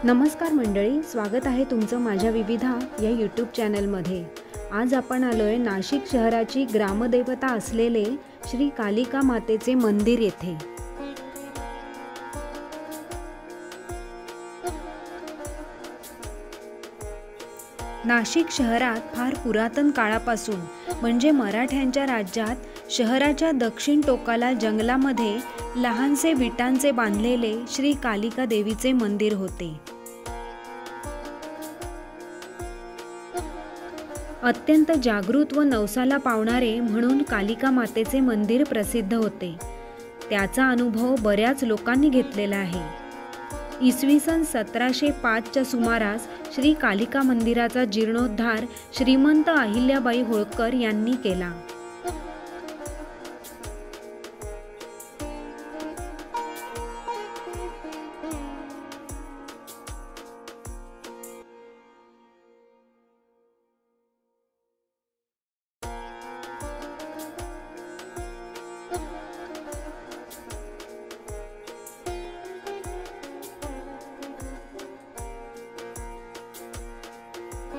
नमस्कार मंडळी, स्वागत आहे तुमचं माझ्या विविधा या यूट्यूब चॅनलमध्ये। आज आपण आलोय नाशिक शहराची ग्रामदेवता असलेले श्री कालिका मातेचे मंदिर येथे। नाशिक शहरात फार पुरातन काळापासून म्हणजे मराठ्यांच्या राज्यात शहराच्या दक्षिण टोकाला जंगलामध्ये लहानसे विटांचे बांधलेले श्री कालिका देवीचे मंदिर होते। अत्यंत जागृत व नवसाला पावणारे म्हणून कालिका मातेचे मंदिर प्रसिद्ध होते। त्याचा अनुभव बऱ्याच लोकांनी घेतलेला आहे। इसवी सन 1705च्या सुमारास श्री कालिका मंदिराचा जीर्णोद्धार श्रीमंत अहिल्याबाई होळकर यांनी केला।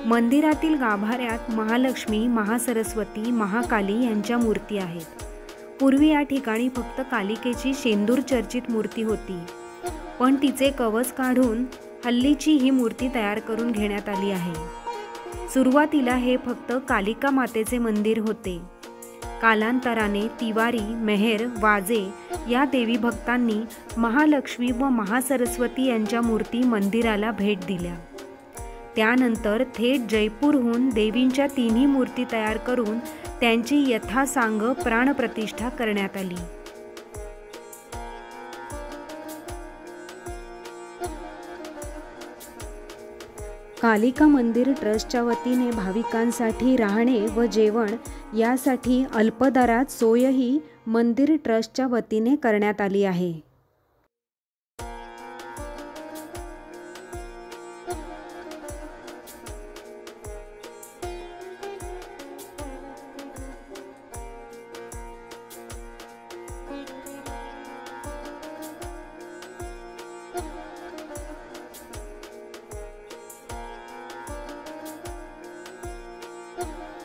मंदिरातील गाभाऱ्यात महालक्ष्मी, महासरस्वती, महाकाली यांच्या मूर्ती आहेत। पूर्वी या ठिकाणी फक्त कालिकेची शेंदूर चर्चित मूर्ती होती, पण तिचे कवच काढून हल्लीची ही मूर्ती तयार करून घेण्यात आली आहे। सुरुवातीला हे फक्त कालिका मातेचे मंदिर होते। कालांतराने तिवारी, मेहर, वाजे या देवी भक्तांनी महालक्ष्मी व महासरस्वती यांच्या मूर्ती मंदिराला भेट दिल्या। त्यानंतर थेट जयपूरहून देवींच्या तिन्ही मूर्ती तयार करून त्यांची यथासांग प्राणप्रतिष्ठा करण्यात आली। कालिका मंदिर ट्रस्टच्या वतीने भाविकांसाठी राहणे व जेवण यासाठी अल्प दरात सोयही मंदिर ट्रस्टच्या वतीने करण्यात आली आहे।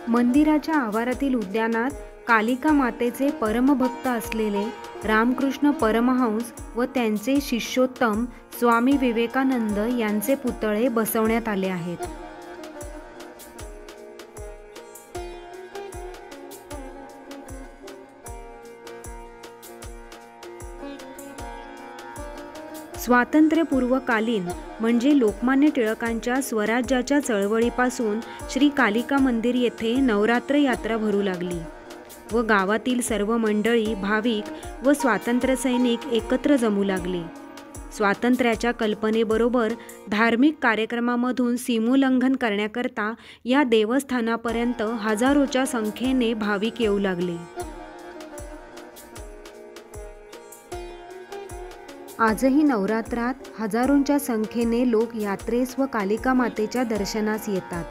मंदिराच्या आवारातील उद्यानात कालिका मातेचे परमभक्त असलेले रामकृष्ण परमहंस व त्यांचे शिष्योत्तम स्वामी विवेकानंद यांचे पुतळे बसवण्यात आले आहेत। स्वातंत्र्यपूर्वकालीन म्हणजे लोकमान्य टिळकांच्या स्वराज्याच्या चळवळीपासून श्री कालिका मंदिर येथे नवरात्र यात्रा भरू लागली व गावातील सर्व मंडळी, भाविक व स्वातंत्र्यसैनिक एकत्र जमू लागले। स्वातंत्र्याच्या कल्पनेबरोबर धार्मिक कार्यक्रमामधून सीमोल्लंघन करण्याकरता या देवस्थानापर्यंत हजारोच्या संख्येने भाविक येऊ लागले। आजही नवरात्रात हजारोंच्या संख्येने लोक यात्रेस व कालिका मातेच्या दर्शनास येतात।